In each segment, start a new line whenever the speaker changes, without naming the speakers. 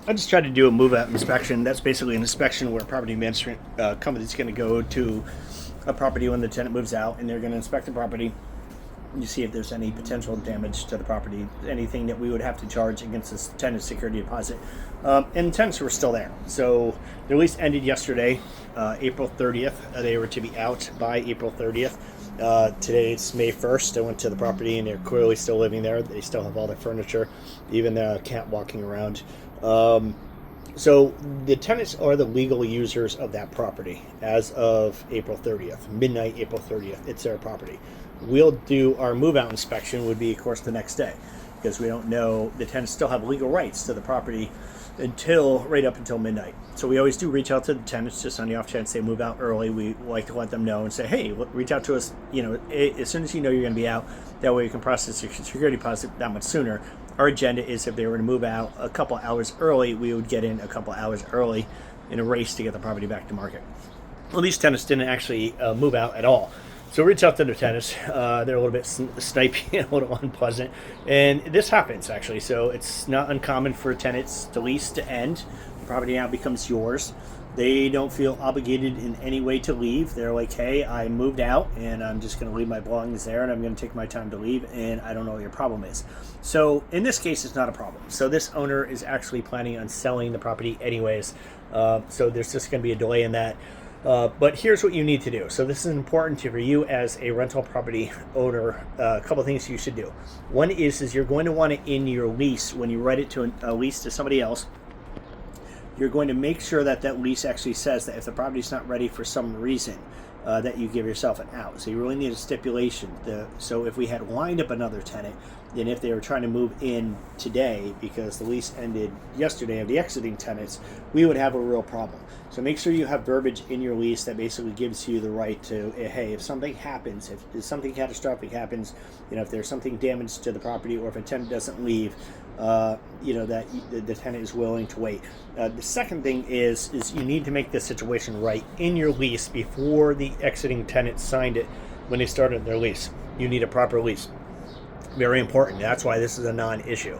I just tried to do a move-out inspection. That's basically an inspection where a property management company is going to go to a property when the tenant moves out, and they're going to inspect the property. You see if there's any potential damage to the property, anything that we would have to charge against this tenant security deposit. And tenants were still there. So their lease ended yesterday, April 30th. They were to be out by April 30th. Today it's May 1st. I went to the property and they're clearly still living there. They still have all their furniture, even the cat walking around. So the tenants are the legal users of that property as of April 30th, midnight April 30th. It's their property. We'll do our move-out inspection would be, of course, the next day, because we don't know, the tenants still have legal rights to the property right up until midnight. So we always do reach out to the tenants just on the off chance they move out early. We like to let them know and say, hey, reach out to us, as soon as you know you're going to be out. That way you can process your security deposit that much sooner. Our agenda is if they were to move out a couple hours early, we would get in a couple hours early in a race to get the property back to market. Well, these tenants didn't actually move out at all. So reach out to the tenants. They're a little bit snipey, a little unpleasant. And this happens, actually. So it's not uncommon for tenants to lease to end. The property now becomes yours. They don't feel obligated in any way to leave. They're like, hey, I moved out and I'm just going to leave my belongings there and I'm going to take my time to leave, and I don't know what your problem is. So in this case, it's not a problem. So this owner is actually planning on selling the property anyways. So there's just going to be a delay in that. But here's what you need to do. So this is important for you as a rental property owner. A couple of things you should do. One is you're going to want to, in your lease, when you write it to a lease to somebody else, you're going to make sure that that lease actually says that if the property's not ready for some reason, that you give yourself an out. So you really need a stipulation. So if we had lined up another tenant, and if they were trying to move in today because the lease ended yesterday of the exiting tenants, we would have a real problem. So make sure you have verbiage in your lease that basically gives you the right to, hey, if something happens, if something catastrophic happens, if there's something damaged to the property, or if a tenant doesn't leave, that the tenant is willing to wait. The second thing is you need to make this situation right in your lease before the exiting tenant signed it when they started their lease. You need a proper lease. Very important. That's why this is a non-issue.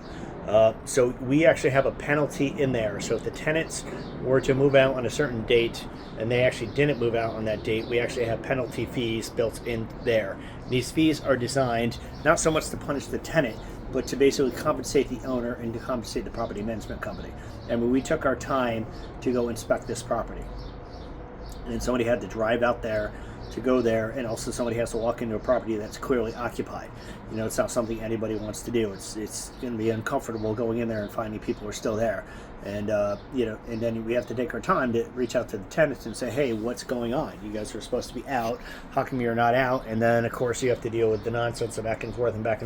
So we actually have a penalty in there. So if the tenants were to move out on a certain date and they actually didn't move out on that date, we actually have penalty fees built in there. These fees are designed not so much to punish the tenant, but to basically compensate the owner and to compensate the property management company. And when we took our time to go inspect this property, and somebody had to drive out there to go there, and also somebody has to walk into a property that's clearly occupied. It's not something anybody wants to do. It's going to be uncomfortable going in there and finding people are still there. And and then we have to take our time to reach out to the tenants and say, hey, what's going on? You guys were supposed to be out. How come you're not out? And then, of course, you have to deal with the nonsense of back and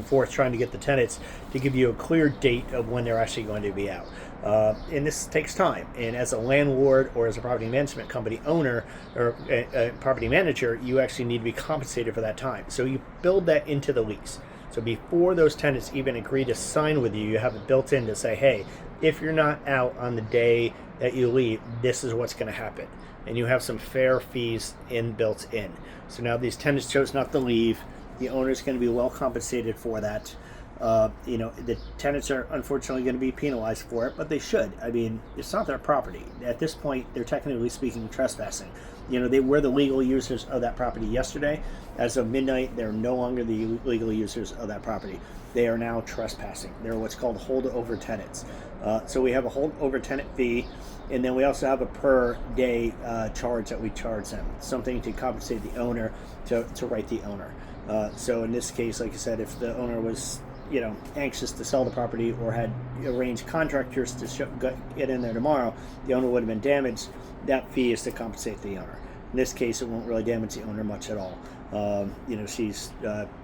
forth, trying to get the tenants to give you a clear date of when they're actually going to be out. And this takes time. And as a landlord or as a property management company owner or a property manager, you actually need to be compensated for that time. So you build that into the lease. So before those tenants even agree to sign with you, you have it built in to say, hey, if you're not out on the day that you leave, this is what's going to happen. And you have some fair fees built in. So now these tenants chose not to leave. The owner's going to be well compensated for that. The tenants are unfortunately going to be penalized for it, but they should. I mean, it's not their property. At this point, they're technically speaking trespassing. They were the legal users of that property yesterday. As of midnight, they're no longer the legal users of that property. They are now trespassing. They're what's called holdover tenants. So we have a holdover tenant fee, and then we also have a per day charge that we charge them, something to compensate the owner to write the owner. So in this case, like I said, if the owner was anxious to sell the property or had arranged contractors to get in there tomorrow, the owner would have been damaged. That fee is to compensate the owner. In this case, it won't really damage the owner much at all. She's,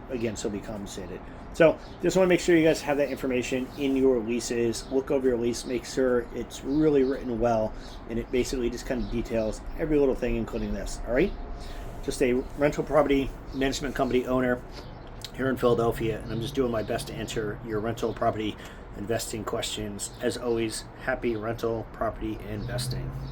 again, she'll be compensated. So just want to make sure you guys have that information in your leases. Look over your lease, make sure it's really written well, and it basically just kind of details every little thing, including this. All right? Just a rental property management company owner here in Philadelphia, and I'm just doing my best to answer your rental property investing questions. As always, happy rental property investing.